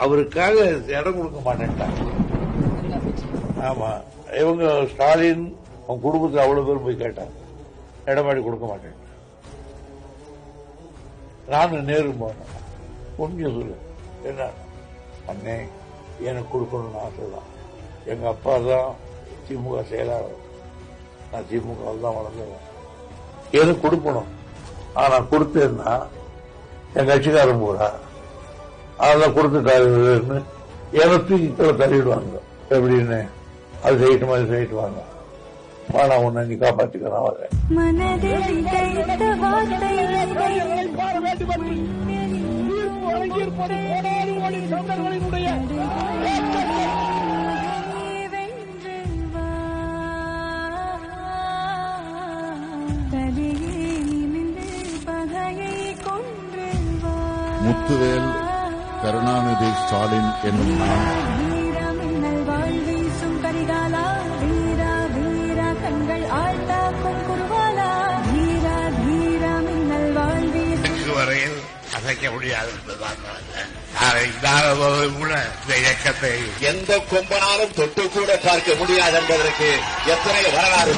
அவருக்காக இடம் கொடுக்க மாட்டேன்ட்டாங்க. ஆமா, இவங்க ஸ்டாலின் அவங்க குடும்பத்தில் அவ்வளவு பேர் போய் கேட்டாங்க, எடப்பாடி கொடுக்க மாட்டேன். நானும் நேரு போனேன். உண்மையை சொல்லு, என்ன அண்ணே எனக்கு கொடுக்கணும்னு ஆசைதான். எங்க அப்பா தான் திமுக செயலாளர், நான் திமுக தான் வளர்ந்தேன், எனக்கு கொடுக்கணும். ஆனா கொடுத்தேன்னா என் கட்சிக்காரன் பூரா அதெல்லாம் கொடுத்துட்டாருன்னு எனக்கு கீழே தள்ளிடுவாங்க. எப்படின்னு அது செய்யட்டுமா அது செய்யட்டுவாங்க. வாடா உன்னை நீ காப்பாற்றிக்கலாம் வரேன். முத்துவேல் கருணாநிதி ஸ்டாலின் என்னும் நான் வரையில் அசைக்க முடியாது என்பதுதான் கூட இந்த இயக்கத்தை எந்த கொம்பனாலும் தொட்டு கூட பார்க்க முடியாது என்பதற்கு எத்தனை வரலாறு